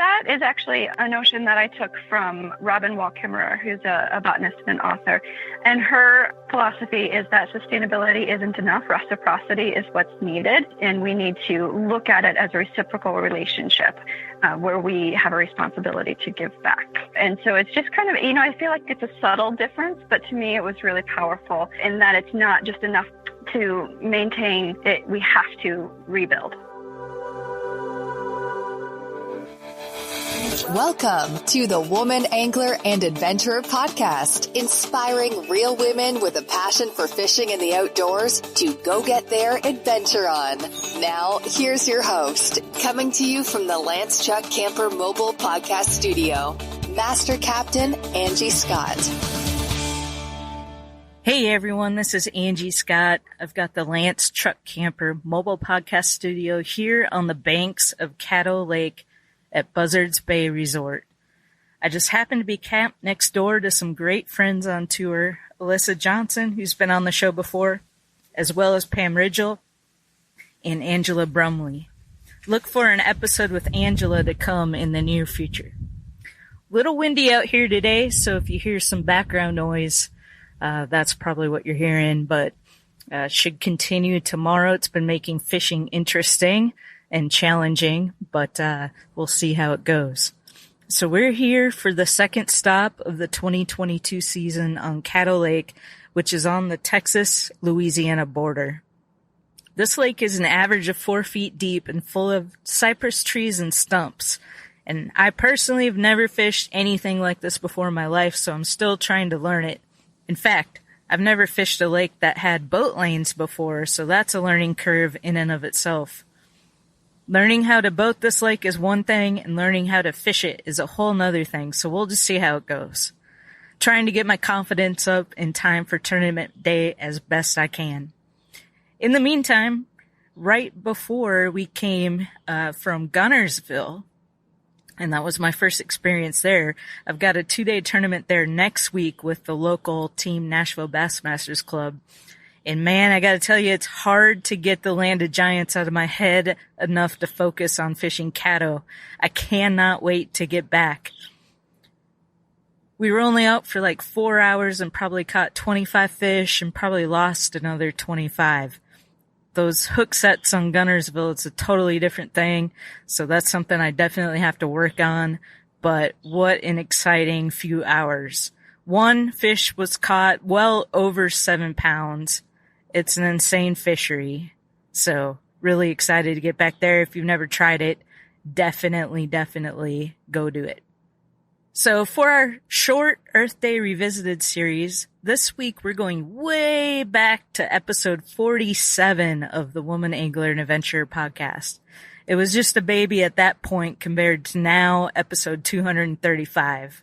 that is actually a notion that I took from Robin Wall Kimmerer, who's a botanist and an author. And her philosophy is that sustainability isn't enough. Reciprocity is what's needed. And we need to look at it as a reciprocal relationship where we have a responsibility to give back. And so it's just kind of, I feel like it's a subtle difference, but to me it was really powerful in that it's not just enough to maintain it. We have to rebuild. Welcome to the Woman Angler and Adventurer Podcast, inspiring real women with a passion for fishing in the outdoors to go get their adventure on. Now, here's your host, coming to you from the Lance Chuck Camper Mobile Podcast Studio, Master Captain Angie Scott. Hey everyone, this is Angie Scott. I've got the Lance Chuck Camper Mobile Podcast Studio here on the banks of Caddo Lake at Buzzards Bay Resort. I just happened to be camped next door to some great friends on tour, Alyssa Johnson, who's been on the show before, as well as Pam Ridgel and Angela Brumley. Look for an episode with Angela to come in the near future. Little windy out here today, so if you hear some background noise, that's probably what you're hearing, but should continue tomorrow. It's been making fishing interesting and challenging, but we'll see how it goes. So we're here for the second stop of the 2022 season on Caddo Lake, which is on the Texas-Louisiana border. This lake is an average of 4 feet deep and full of cypress trees and stumps. And I personally have never fished anything like this before in my life, so I'm still trying to learn it. In fact, I've never fished a lake that had boat lanes before, so that's a learning curve in and of itself. Learning how to boat this lake is one thing, and learning how to fish it is a whole nother thing, so we'll just see how it goes. Trying to get my confidence up in time for tournament day as best I can. In the meantime, right before we came from Guntersville, and that was my first experience there, I've got a 2-day tournament there next week with the local team Nashville Bassmasters Club. And man, I gotta tell you, it's hard to get the Landed Giants out of my head enough to focus on fishing Caddo. I cannot wait to get back. We were only out for like 4 hours and probably caught 25 fish and probably lost another 25. Those hook sets on Guntersville, it's a totally different thing. So that's something I definitely have to work on. But what an exciting few hours. One fish was caught well over 7 pounds. It's an insane fishery. So really excited to get back there. If you've never tried it, definitely go do it. So for our short Earth Day Revisited series, this week we're going way back to episode 47 of the Woman Angler and Adventurer podcast. It was just a baby at that point compared to now, episode 235.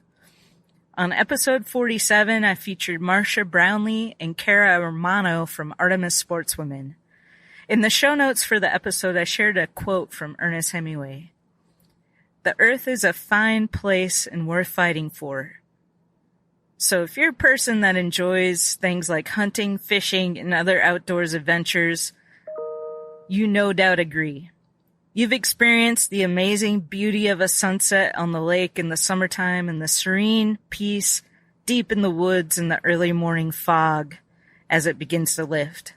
On episode 47, I featured Marcia Brownlee and Cara Romano from Artemis Sportswomen. In the show notes for the episode, I shared a quote from Ernest Hemingway. "The earth is a fine place and worth fighting for." So if you're a person that enjoys things like hunting, fishing, and other outdoors adventures, you no doubt agree. You've experienced the amazing beauty of a sunset on the lake in the summertime and the serene peace deep in the woods in the early morning fog as it begins to lift.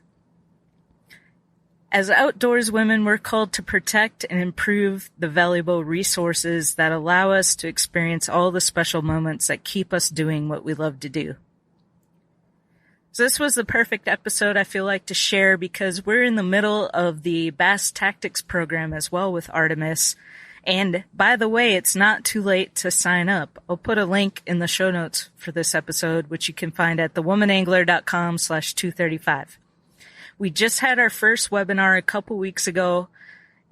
As outdoors women, we're called to protect and improve the valuable resources that allow us to experience all the special moments that keep us doing what we love to do. So this was the perfect episode, I feel like, to share because we're in the middle of the Bass Tactics program as well with Artemis. And by the way, it's not too late to sign up. I'll put a link in the show notes for this episode, which you can find at thewomanangler.com/235. We just had our first webinar a couple weeks ago,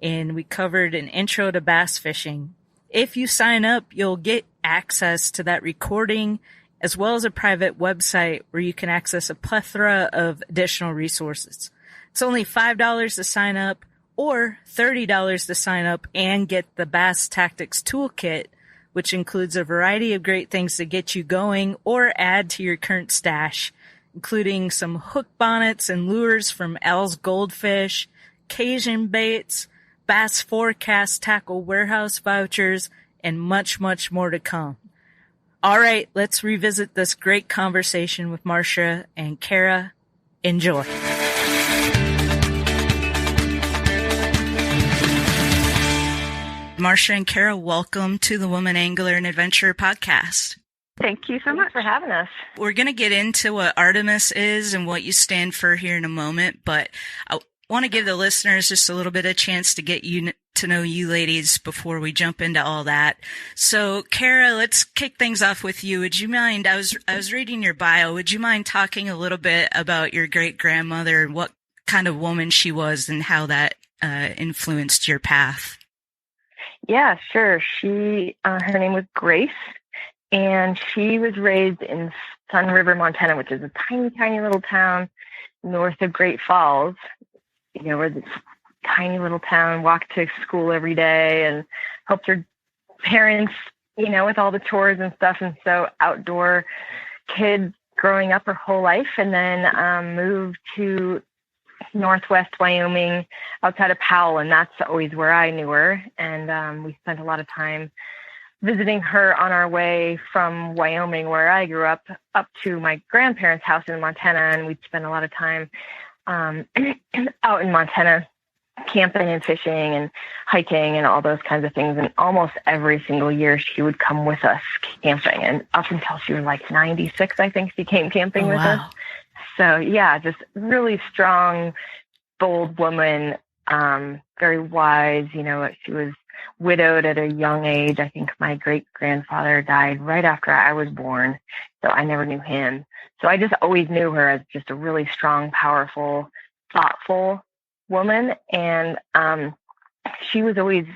and we covered an intro to bass fishing. If you sign up, you'll get access to that recording as well as a private website where you can access a plethora of additional resources. It's only $5 to sign up or $30 to sign up and get the Bass Tactics Toolkit, which includes a variety of great things to get you going or add to your current stash, including some hook bonnets and lures from Al's Goldfish, Cajun baits, Bass Forecast tackle warehouse vouchers, and much, much more to come. All right, let's revisit this great conversation with Marcia and Kara. Enjoy. Marcia and Kara, welcome to the Woman Angler and Adventurer podcast. Thank you so much for having us. We're going to get into what Artemis is and what you stand for here in a moment, but I want to give the listeners just a little bit of chance to get you to know you ladies before we jump into all that. So, Kara, let's kick things off with you. Would you mind, I was reading your bio, would you mind talking a little bit about your great-grandmother and what kind of woman she was and how that influenced your path? Yeah, sure. Her name was Grace, and she was raised in Sun River, Montana, which is a tiny, tiny little town north of Great Falls. You know, where this tiny little town, walked to school every day and helped her parents, you know, with all the chores and stuff. And so outdoor kid growing up her whole life, and then moved to Northwest Wyoming outside of Powell. And that's always where I knew her. And we spent a lot of time visiting her on our way from Wyoming, where I grew up to my grandparents' house in Montana. And we'd spend a lot of time out in Montana, camping and fishing and hiking and all those kinds of things. And almost every single year she would come with us camping. And up until she was like 96, I think she came camping with us. So yeah, just really strong, bold woman, very wise. You know, she was widowed at a young age. I think my great-grandfather died right after I was born, so I never knew him. So I just always knew her as just a really strong, powerful, thoughtful woman. And she was always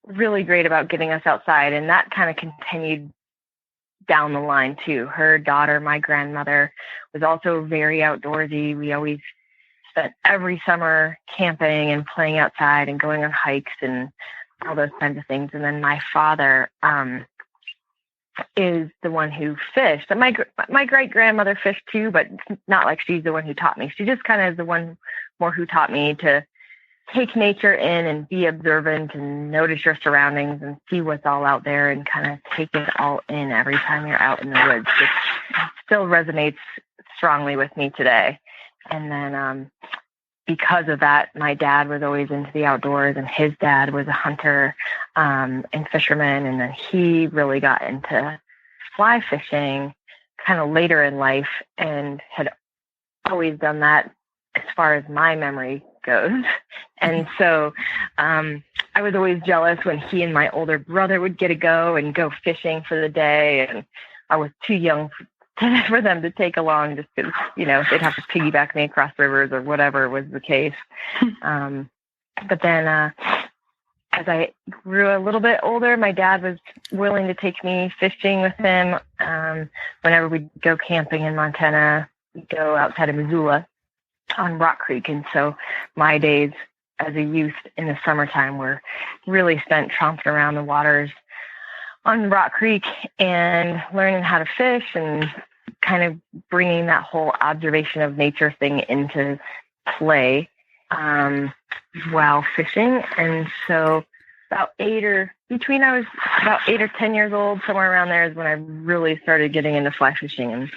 really great about getting us outside. And that kind of continued down the line too. Her daughter, my grandmother, was also very outdoorsy. We always spent every summer camping and playing outside and going on hikes and all those kinds of things. And then my father is the one who fished. And my great-grandmother fished too, but not like she's the one who taught me. She just kind of is the one more who taught me to take nature in and be observant and notice your surroundings and see what's all out there and kind of take it all in every time you're out in the woods. It still resonates strongly with me today. And then because of that, my dad was always into the outdoors, and his dad was a hunter and fisherman. And then he really got into fly fishing kind of later in life and had always done that as far as my memory goes. And so I was always jealous when he and my older brother would get to go fishing for the day. And I was too young for them to take along just because, you know, they'd have to piggyback me across rivers or whatever was the case. But then as I grew a little bit older, my dad was willing to take me fishing with him. Whenever we'd go camping in Montana, we'd go outside of Missoula on Rock Creek. And so my days as a youth in the summertime were really spent tromping around the waters on Rock Creek and learning how to fish and kind of bringing that whole observation of nature thing into play while fishing. And so I was about 8 or 10 years old, somewhere around there is when I really started getting into fly fishing and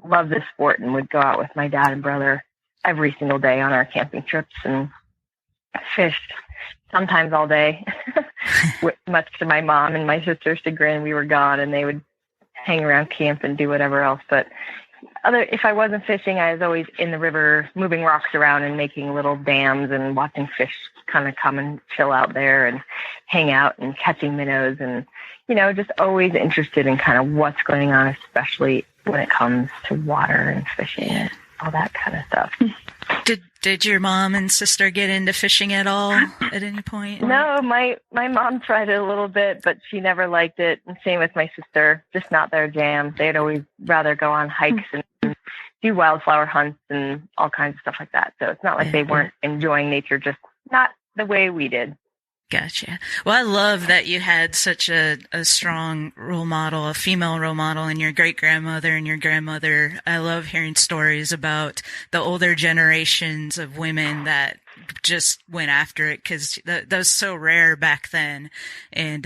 loved the sport and would go out with my dad and brother every single day on our camping trips and fished sometimes all day. Much to my mom and my sister's chagrin, we were gone and they would hang around camp and do whatever else. But if I wasn't fishing, I was always in the river, moving rocks around and making little dams and watching fish kind of come and chill out there and hang out and catching minnows and, you know, just always interested in kind of what's going on, especially when it comes to water and fishing and all that kind of stuff. Did your mom and sister get into fishing at all at any point? No, my mom tried it a little bit, but she never liked it. And same with my sister, just not their jam. They'd always rather go on hikes and do wildflower hunts and all kinds of stuff like that. So it's not like they weren't enjoying nature, just not the way we did. Gotcha. Well, I love that you had such a strong role model, a female role model in your great-grandmother and your grandmother. I love hearing stories about the older generations of women that just went after it because that was so rare back then, and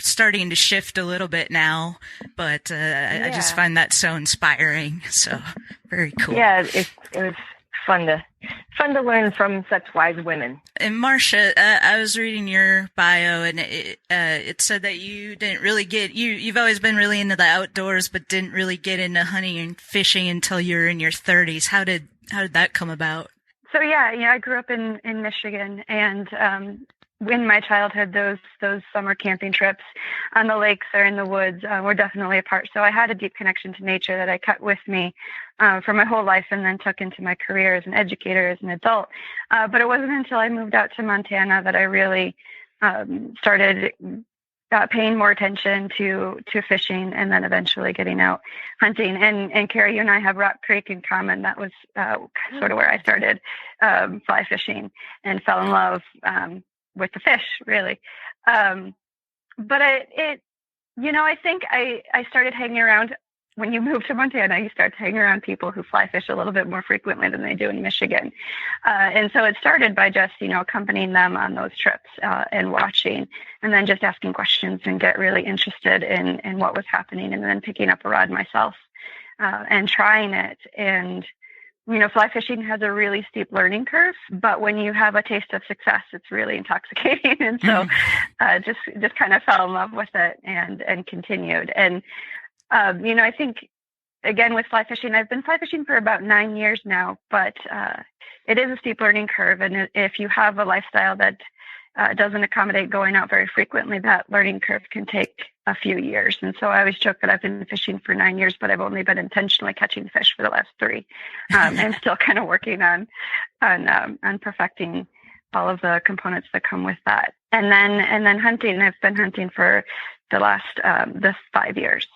starting to shift a little bit now. But I just find that so inspiring. So very cool. Yeah, it was fun to learn from such wise women. And Marcia, I was reading your bio, and it said that you didn't really you've always been really into the outdoors, but didn't really get into hunting and fishing until you were in your 30s. How did that come about? So I grew up in Michigan, and in my childhood, those summer camping trips on the lakes or in the woods were definitely a part. So I had a deep connection to nature that I kept with me for my whole life, and then took into my career as an educator, as an adult. But it wasn't until I moved out to Montana that I really started paying more attention to fishing, and then eventually getting out hunting. And Carrie, you and I have Rock Creek in common. That was sort of where I started fly fishing and fell in love with the fish, really. But I think I started hanging around. When you move to Montana, you start to hang around people who fly fish a little bit more frequently than they do in Michigan. And so it started by just, accompanying them on those trips and watching, and then just asking questions and get really interested in what was happening, and then picking up a rod myself and trying it. And, fly fishing has a really steep learning curve, but when you have a taste of success, it's really intoxicating. And so just kind of fell in love with it and continued. And I think, again, with fly fishing, I've been fly fishing for about 9 years now, but it is a steep learning curve. And if you have a lifestyle that doesn't accommodate going out very frequently, that learning curve can take a few years. And so I always joke that I've been fishing for 9 years, but I've only been intentionally catching fish for the last 3. I'm still kind of working on perfecting all of the components that come with that. And then hunting, I've been hunting for the last 5 years.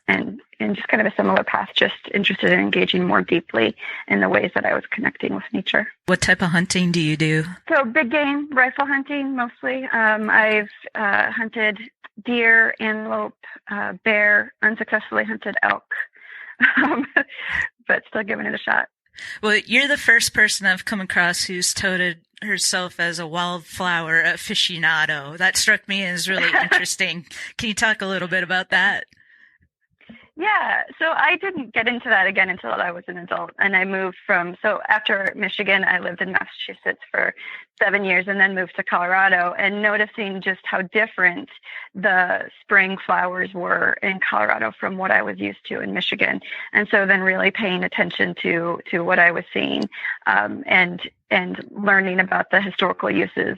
And just kind of a similar path, just interested in engaging more deeply in the ways that I was connecting with nature. What type of hunting do you do? So big game, rifle hunting mostly. I've hunted deer, antelope, bear, unsuccessfully hunted elk, but still giving it a shot. Well, you're the first person I've come across who's touted herself as a wildflower aficionado. That struck me as really interesting. Can you talk a little bit about that? Yeah, so I didn't get into that again until I was an adult, and I moved so after Michigan, I lived in Massachusetts for 7 years and then moved to Colorado, and noticing just how different the spring flowers were in Colorado from what I was used to in Michigan. And so then really paying attention to what I was seeing, and learning about the historical uses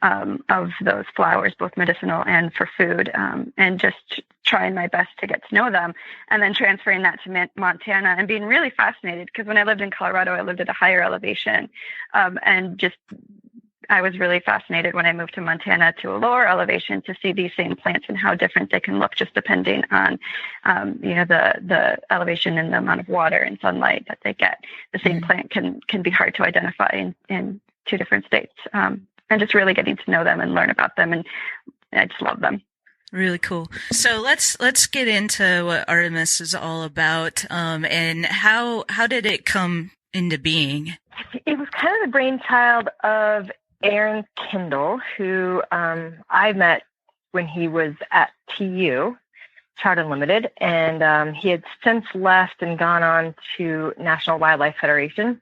of those flowers, both medicinal and for food, and just trying my best to get to know them, and then transferring that to Montana and being really fascinated, because when I lived in Colorado, I lived at a higher elevation, and just I was really fascinated when I moved to Montana to a lower elevation to see these same plants and how different they can look just depending on, the elevation and the amount of water and sunlight that they get. The same plant can be hard to identify in 2 different states, and just really getting to know them and learn about them. And I just love them. Really cool. So let's get into what Artemis is all about, and how did it come into being? It was kind of the brainchild of Aaron Kindle, who I met when he was at TU, Trout Unlimited, and he had since left and gone on to National Wildlife Federation,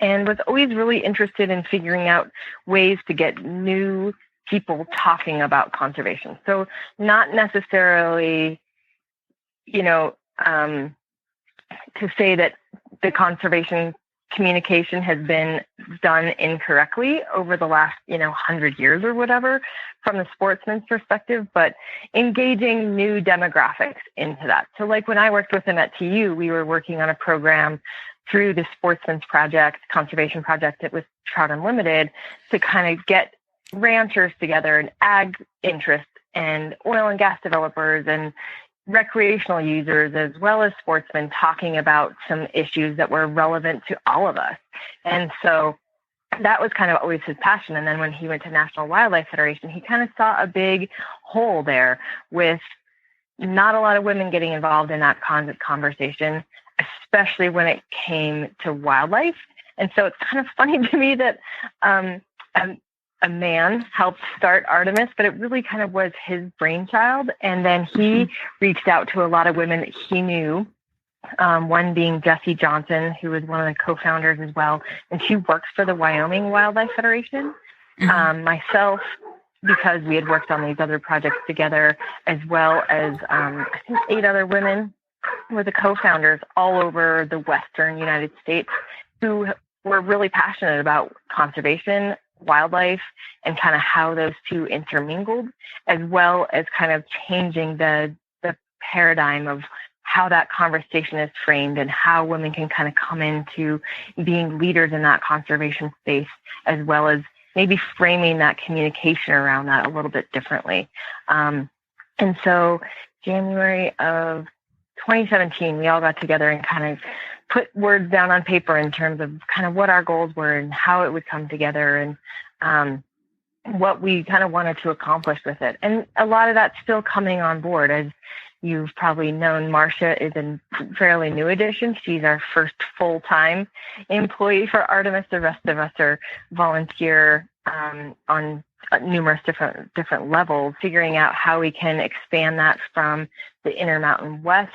and was always really interested in figuring out ways to get new people talking about conservation. So not necessarily, to say that the conservation communication has been done incorrectly over the last, 100 years or whatever from the sportsman's perspective, but engaging new demographics into that. So like when I worked with him at TU, we were working on a program through the Sportsman's Project, conservation project with Trout Unlimited, to kind of get ranchers together and ag interests and oil and gas developers and recreational users, as well as sportsmen, talking about some issues that were relevant to all of us. And so that was kind of always his passion. And then when he went to National Wildlife Federation, he kind of saw a big hole there with not a lot of women getting involved in that conversation, especially when it came to wildlife. And so it's kind of funny to me that a man helped start Artemis, but it really kind of was his brainchild. And then he reached out to a lot of women that he knew, one being Jessie Johnson, who was one of the co-founders as well. And she works for the Wyoming Wildlife Federation. Myself, because we had worked on these other projects together, as well as I think 8 other women were the co-founders all over the Western United States who were really passionate about conservation, wildlife, and kind of how those two intermingled, as well as kind of changing the paradigm of how that conversation is framed and how women can kind of come into being leaders in that conservation space, as well as maybe framing that communication around that a little bit differently. And so January of 2017, we all got together and kind of put words down on paper in terms of kind of what our goals were and how it would come together and what we kind of wanted to accomplish with it. And a lot of that's still coming on board. As you've probably known, Marcia is a fairly new addition. She's our first full-time employee for Artemis. The rest of us are volunteer on numerous different levels, figuring out how we can expand that from the Intermountain West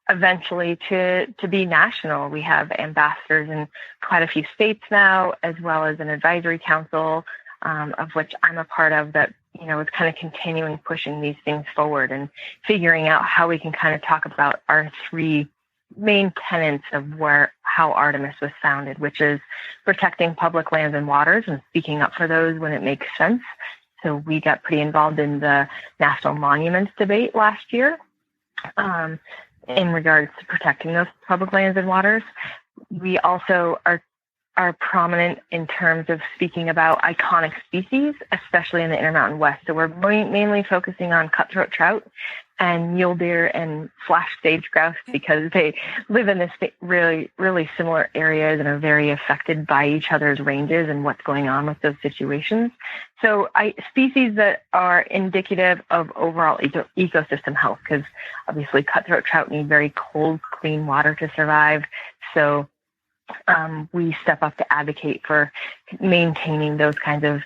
eventually to be national. We have ambassadors in quite a few states now, as well as an advisory council, of which I'm a part of, that, you know, is kind of continuing pushing these things forward and figuring out how we can kind of talk about our 3 main tenets of how Artemis was founded, which is protecting public lands and waters and speaking up for those when it makes sense. So we got pretty involved in the National Monuments debate last year in regards to protecting those public lands and waters. We also are prominent in terms of speaking about iconic species, especially in the Intermountain West. So we're mainly focusing on cutthroat trout and mule deer and flash sage grouse, because they live in this really, really similar areas and are very affected by each other's ranges and what's going on with those situations. So species that are indicative of overall ecosystem health, because obviously cutthroat trout need very cold, clean water to survive. So we step up to advocate for maintaining those kinds of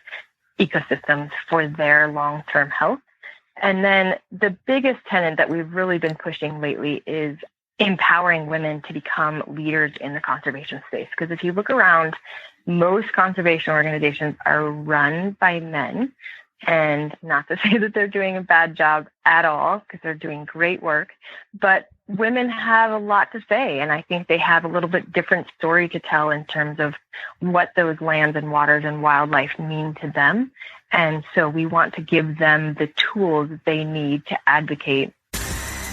ecosystems for their long-term health. And then the biggest tenet that we've really been pushing lately is empowering women to become leaders in the conservation space. Because if you look around, most conservation organizations are run by men. And not to say that they're doing a bad job at all, because they're doing great work, but women have a lot to say. And I think they have a little bit different story to tell in terms of what those lands and waters and wildlife mean to them. And so we want to give them the tools that they need to advocate.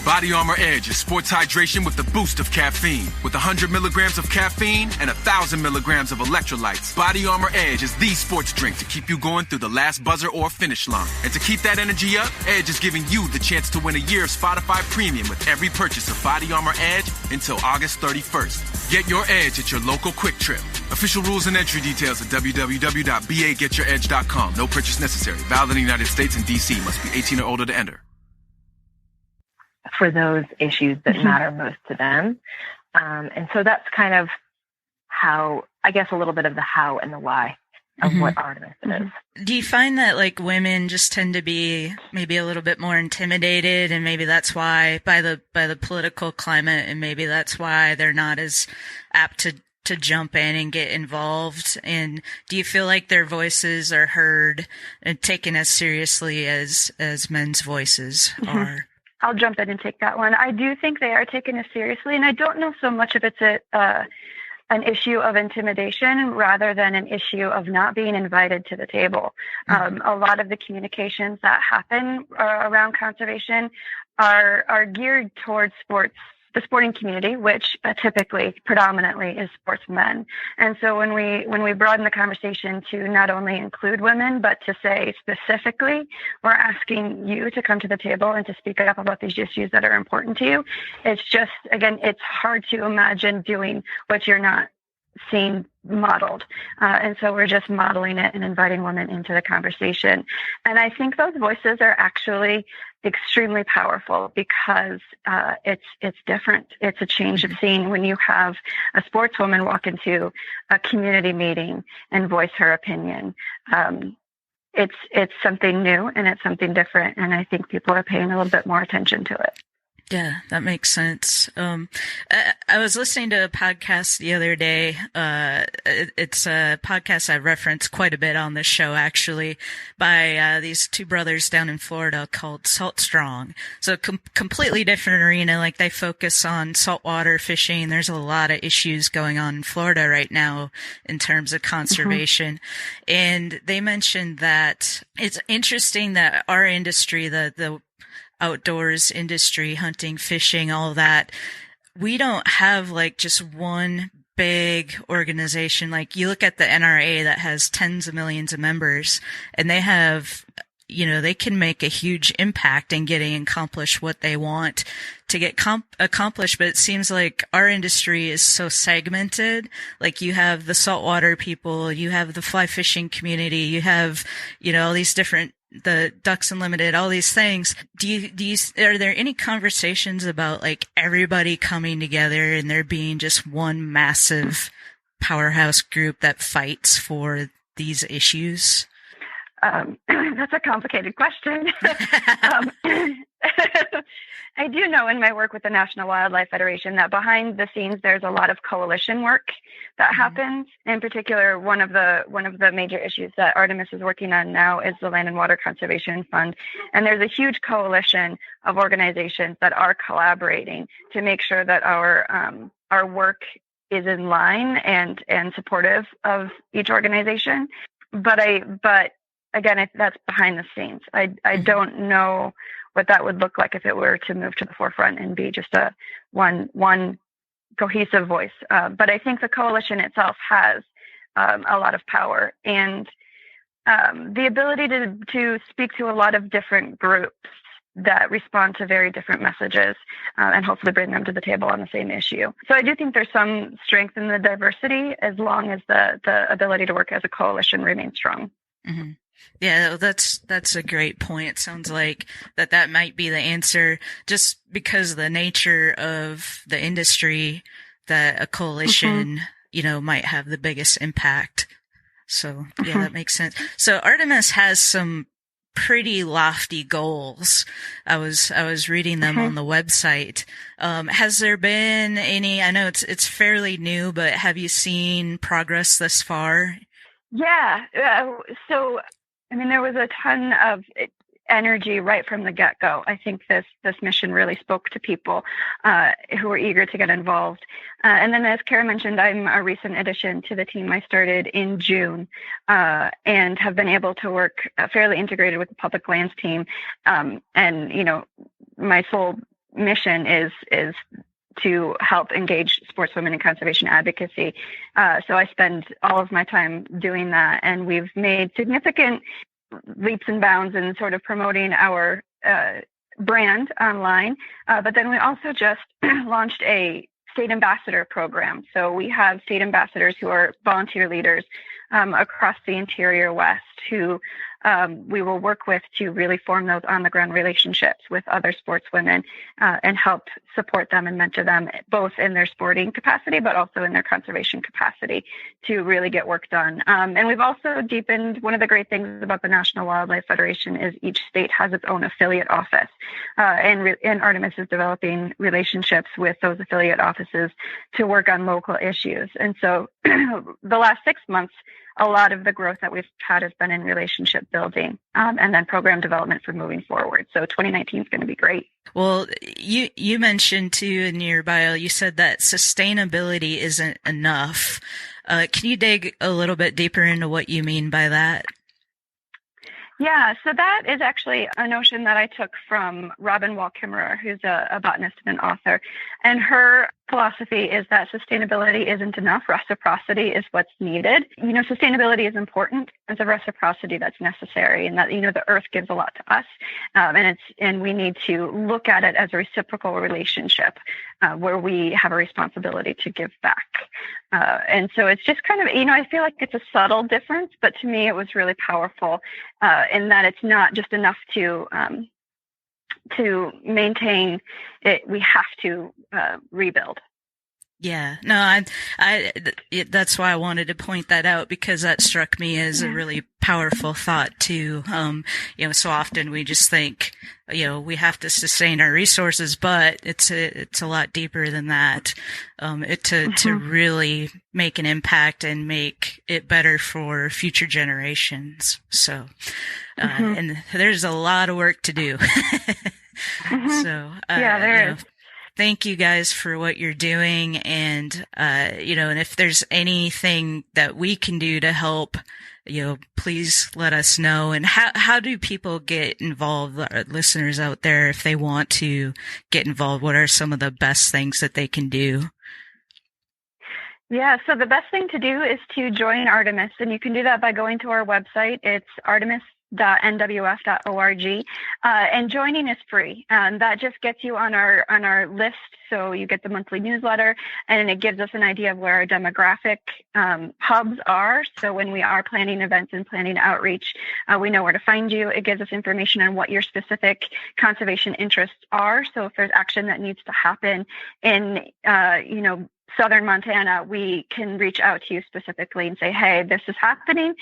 Body Armor Edge is sports hydration with the boost of caffeine. With 100 milligrams of caffeine and 1,000 milligrams of electrolytes, Body Armor Edge is the sports drink to keep you going through the last buzzer or finish line. And to keep that energy up, Edge is giving you the chance to win a year of Spotify Premium with every purchase of Body Armor Edge until August 31st. Get your Edge at your local Quick Trip. Official rules and entry details at www.bagetYourEdge.com. No purchase necessary. Valid in the United States and D.C. Must be 18 or older to enter. For those issues that matter most to them. And so that's kind of how, I guess, a little bit of the how and the why of what Artemis is. Do you find that like women just tend to be maybe a little bit more intimidated, and maybe that's why by the political climate, and maybe that's why they're not as apt to jump in and get involved? And do you feel like their voices are heard and taken as seriously as men's voices are? I'll jump in and take that one. I do think they are taken as seriously, and I don't know so much if it's an issue of intimidation rather than an issue of not being invited to the table. A lot of the communications that happen around conservation are geared towards the sporting community, which typically predominantly is sportsmen. And so when we broaden the conversation to not only include women, but to say specifically, we're asking you to come to the table and to speak up about these issues that are important to you. It's just, again, it's hard to imagine doing what you're not seeing modeled. And so we're just modeling it and inviting women into the conversation. And I think those voices are actually extremely powerful because it's different. It's a change of scene when you have a sportswoman walk into a community meeting and voice her opinion. It's something new and it's something different, and I think people are paying a little bit more attention to it. Yeah, that makes sense. I was listening to a podcast the other day. It's a podcast I reference quite a bit on this show, actually, by these two brothers down in Florida called Salt Strong. So completely different arena. Like, they focus on saltwater fishing. There's a lot of issues going on in Florida right now in terms of conservation. Mm-hmm. And they mentioned that it's interesting that our industry, the outdoors industry, hunting, fishing, all of that, we don't have like just one big organization. Like, you look at the NRA that has tens of millions of members, and they have, they can make a huge impact in getting accomplished what they want to get accomplished. But it seems like our industry is so segmented. Like, you have the saltwater people, you have the fly fishing community, you have, all these different, the Ducks Unlimited, all these things. Are there any conversations about like everybody coming together and there being just one massive powerhouse group that fights for these issues? That's a complicated question. I do know in my work with the National Wildlife Federation that behind the scenes there's a lot of coalition work that happens. In particular, one of the major issues that Artemis is working on now is the Land and Water Conservation Fund, and there's a huge coalition of organizations that are collaborating to make sure that our work is in line and supportive of each organization. But again, that's behind the scenes. I don't know what that would look like if it were to move to the forefront and be just a one cohesive voice. But I think the coalition itself has a lot of power and the ability to speak to a lot of different groups that respond to very different messages and hopefully bring them to the table on the same issue. So I do think there's some strength in the diversity as long as the ability to work as a coalition remains strong. Mm-hmm. Yeah, that's a great point. It sounds like that might be the answer, just because of the nature of the industry, that a coalition, might have the biggest impact. So yeah, that makes sense. So Artemis has some pretty lofty goals. I was reading them on the website. Has there been any, I know it's fairly new, but have you seen progress thus far? Yeah. So, there was a ton of energy right from the get-go. I think this mission really spoke to people who were eager to get involved. And then, as Kara mentioned, I'm a recent addition to the team. I started in June and have been able to work fairly integrated with the public lands team. And, my sole mission is to help engage sportswomen in conservation advocacy. So I spend all of my time doing that, and we've made significant leaps and bounds in sort of promoting our brand online. But then we also just launched a state ambassador program. So we have state ambassadors who are volunteer leaders across the interior West who we will work with to really form those on-the-ground relationships with other sportswomen and help support them and mentor them both in their sporting capacity, but also in their conservation capacity to really get work done. And we've also deepened, one of the great things about the National Wildlife Federation is each state has its own affiliate office. And Artemis is developing relationships with those affiliate offices to work on local issues. And so the last 6 months, a lot of the growth that we've had has been in relationship building and then program development for moving forward. So 2019 is going to be great. Well, you mentioned too in your bio, you said that sustainability isn't enough. Can you dig a little bit deeper into what you mean by that? Yeah, so that is actually a notion that I took from Robin Wall-Kimmerer, who's a botanist and an author. And her philosophy is that sustainability isn't enough. Reciprocity is what's needed. Sustainability is important. It's a reciprocity that's necessary, and that, the earth gives a lot to us. And we need to look at it as a reciprocal relationship where we have a responsibility to give back. And so it's just kind of, I feel like it's a subtle difference, but to me it was really powerful in that it's not just enough to to maintain it, we have to rebuild. Yeah, no, that's why I wanted to point that out, because that struck me as a really powerful thought too. So often we just think, we have to sustain our resources, but it's a lot deeper than that. To really make an impact and make it better for future generations. So, and there's a lot of work to do. So, there is. Thank you guys for what you're doing. And, and if there's anything that we can do to help, please let us know. And how do people get involved, our listeners out there, if they want to get involved? What are some of the best things that they can do? Yeah, so the best thing to do is to join Artemis, and you can do that by going to our website. It's artemis.nwf.org, and joining is free. That just gets you on our list, so you get the monthly newsletter, and it gives us an idea of where our demographic hubs are. So when we are planning events and planning outreach, we know where to find you. It gives us information on what your specific conservation interests are. So if there's action that needs to happen in Southern Montana, we can reach out to you specifically and say, hey, this is happening.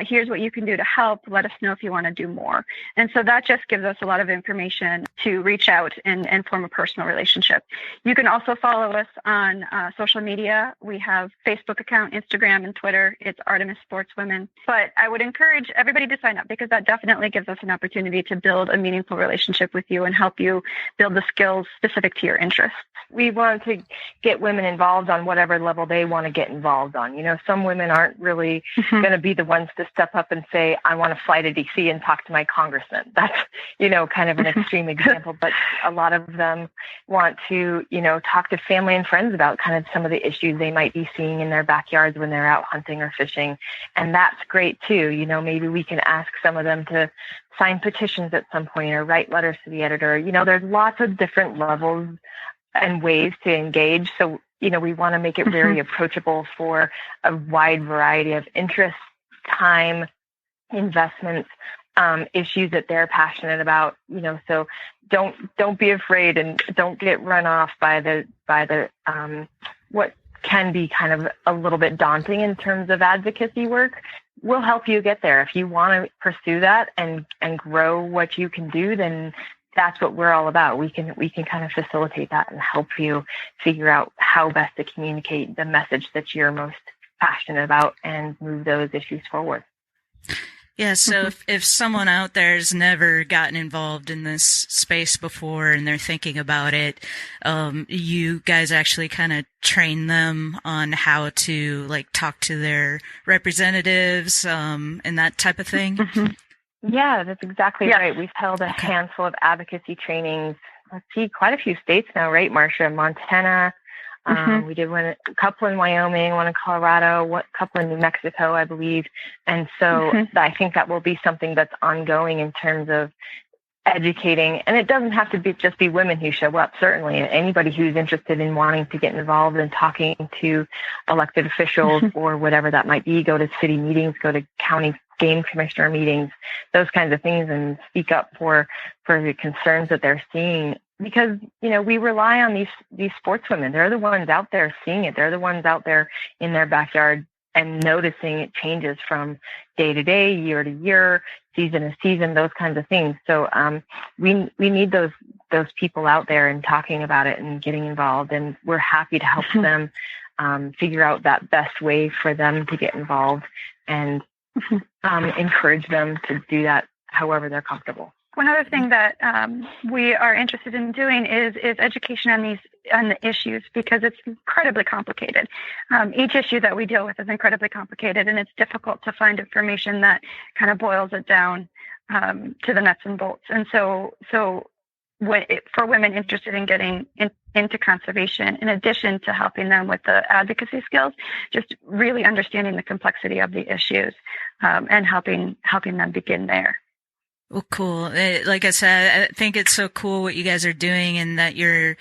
Here's what you can do to help. Let us know if you want to do more. And so that just gives us a lot of information to reach out and form a personal relationship. You can also follow us on social media. We have Facebook account, Instagram, and Twitter. It's Artemis Sportswomen. But I would encourage everybody to sign up, because that definitely gives us an opportunity to build a meaningful relationship with you and help you build the skills specific to your interests. We want to get women involved on whatever level they want to get involved on. Some women aren't really going to be the ones to step up and say, I want to fly to DC and talk to my congressman. That's, kind of an extreme example, but a lot of them want to, talk to family and friends about kind of some of the issues they might be seeing in their backyards when they're out hunting or fishing. And that's great too. Maybe we can ask some of them to sign petitions at some point or write letters to the editor. There's lots of different levels and ways to engage. So, we want to make it very approachable for a wide variety of interests, time, investments, issues that they're passionate about. So don't be afraid and don't get run off by the what can be kind of a little bit daunting in terms of advocacy work. We'll help you get there. If you want to pursue that and grow what you can do, then that's what we're all about. We can kind of facilitate that and help you figure out how best to communicate the message that you're most passionate about and move those issues forward. Yeah, so if someone out there has never gotten involved in this space before and they're thinking about it, you guys actually kind of train them on how to talk to their representatives and that type of thing? Yeah, that's exactly right. We've held a handful of advocacy trainings. Let's see, quite a few states now, right, Marcia? Montana. We did a couple in Wyoming, one in Colorado, a couple in New Mexico, I believe. And so I think that will be something that's ongoing in terms of educating. And it doesn't have to just be women who show up, certainly. Anybody who's interested in wanting to get involved and talking to elected officials or whatever that might be, go to city meetings, go to county game commissioner meetings, those kinds of things, and speak up for the concerns that they're seeing. Because, we rely on these sportswomen. They're the ones out there seeing it. They're the ones out there in their backyard and noticing it changes from day to day, year to year, season to season, those kinds of things. So we need those people out there and talking about it and getting involved. And we're happy to help them figure out that best way for them to get involved and encourage them to do that however they're comfortable. One other thing that we are interested in doing is education on the issues, because it's incredibly complicated. Each issue that we deal with is incredibly complicated, and it's difficult to find information that kind of boils it down to the nuts and bolts. And so for women interested in getting into conservation, in addition to helping them with the advocacy skills, just really understanding the complexity of the issues and helping them begin there. Well, cool. Like I said, I think it's so cool what you guys are doing, and that you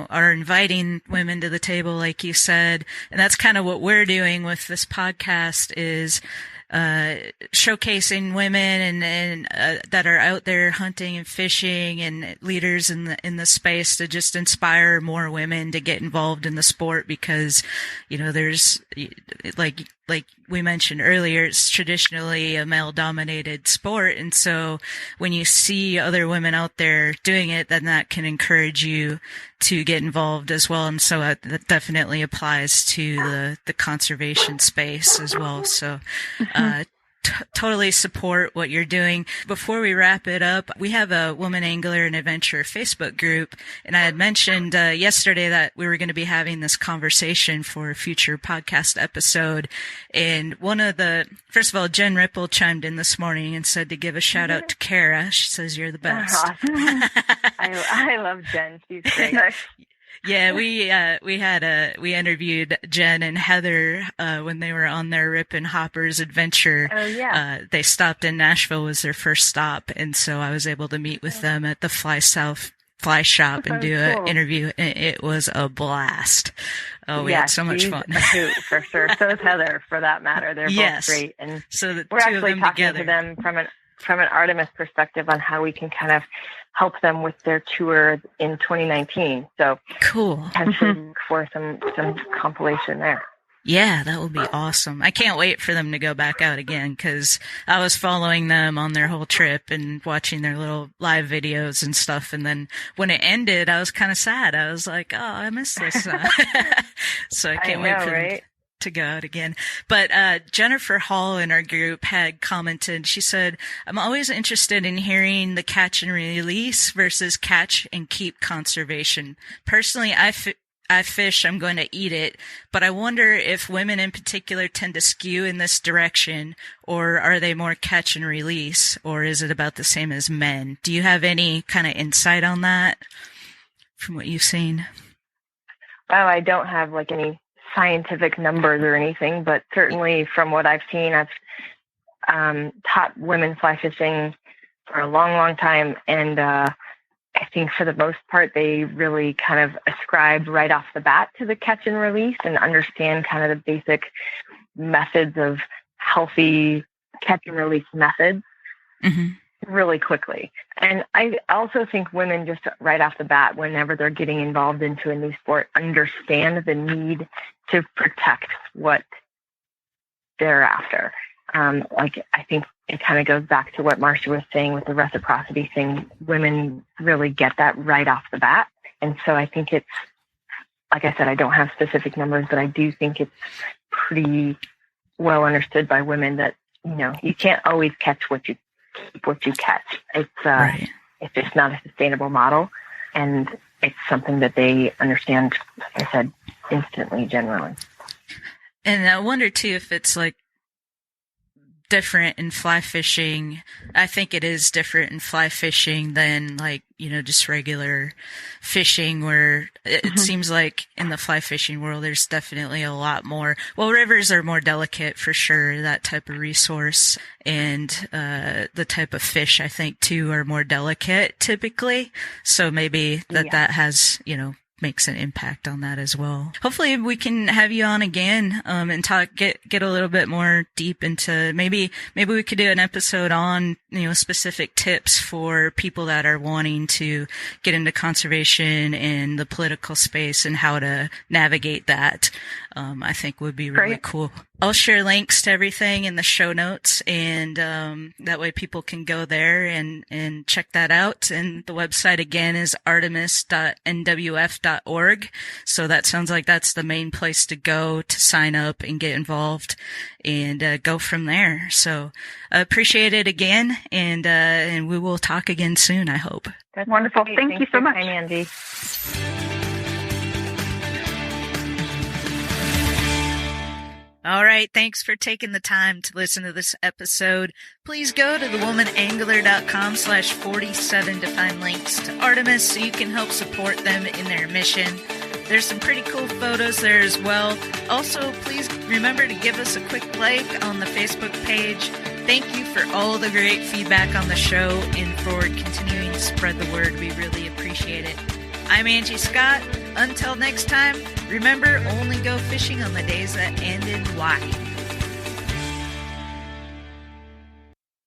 are inviting women to the table, like you said. And that's kind of what we're doing with this podcast is, showcasing women and that are out there hunting and fishing, and leaders in the space to just inspire more women to get involved in the sport, because, there's like we mentioned earlier, it's traditionally a male-dominated sport. And so when you see other women out there doing it, then that can encourage you to get involved as well. And so that definitely applies to the conservation space as well. So, totally support what you're doing. Before we wrap it up, we have a Woman Angler and Adventurer Facebook group, and I had mentioned yesterday that we were going to be having this conversation for a future podcast episode. And first of all, Jen Ripple chimed in this morning and said to give a shout out to Kara. She says you're the best. Awesome. I love Jen. She's great. Yeah, we interviewed Jen and Heather when they were on their Rip and Hoppers adventure. Oh yeah. They stopped in Nashville, was their first stop, and so I was able to meet with them at the Fly Shop and do an interview. And it was a blast. Oh, we had so much fun. A hoot, for sure. So is Heather, for that matter. They're both great, and so we're actually talking to them from an Artemis perspective on how we can kind of help them with their tour in 2019. So cool. Potentially look for some compilation there. Yeah, that would be awesome. I can't wait for them to go back out again, because I was following them on their whole trip and watching their little live videos and stuff. And then when it ended, I was kind of sad. I was like, oh, I missed this. So I can't wait for them to go out again. But Jennifer Hall in our group had commented. She said, I'm always interested in hearing the catch and release versus catch and keep conservation. Personally, I fish, I'm going to eat it, but I wonder if women in particular tend to skew in this direction, or are they more catch and release, or is it about the same as men? Do you have any kind of insight on that from what you've seen? Well, I don't have any scientific numbers or anything, but certainly from what I've seen, I've taught women fly fishing for a long, long time. And I think for the most part, they really kind of ascribe right off the bat to the catch and release and understand kind of the basic methods of healthy catch and release methods really quickly. And I also think women just right off the bat, whenever they're getting involved into a new sport, understand the need to protect what they're after. I think it kind of goes back to what Marcia was saying with the reciprocity thing. Women really get that right off the bat. And so I think it's, like I said, I don't have specific numbers, but I do think it's pretty well understood by women that, you can't always catch what you catch. It's just not a sustainable model. And it's something that they understand, like I said, instantly, generally. And I wonder too if it's different in fly fishing. I think it is different in fly fishing than just regular fishing, where it seems like in the fly fishing world, there's definitely a lot more. Well, rivers are more delicate for sure, that type of resource, and the type of fish I think too are more delicate typically. So maybe that has, makes an impact on that as well. Hopefully we can have you on again, and get a little bit more deep into maybe we could do an episode on, specific tips for people that are wanting to get into conservation and the political space and how to navigate that. I think would be really cool. I'll share links to everything in the show notes, and that way people can go there and check that out. And the website again is artemis.nwf.org. So that sounds like that's the main place to go to sign up and get involved and go from there. So I appreciate it again, and we will talk again soon, I hope. That's wonderful. Thank you so much, Andy. All right. Thanks for taking the time to listen to this episode. Please go to thewomanangler.com/47 to find links to Artemis so you can help support them in their mission. There's some pretty cool photos there as well. Also, please remember to give us a quick like on the Facebook page. Thank you for all the great feedback on the show and for continuing to spread the word. We really appreciate it. I'm Angie Scott. Until next time, remember, only go fishing on the days that end in Y.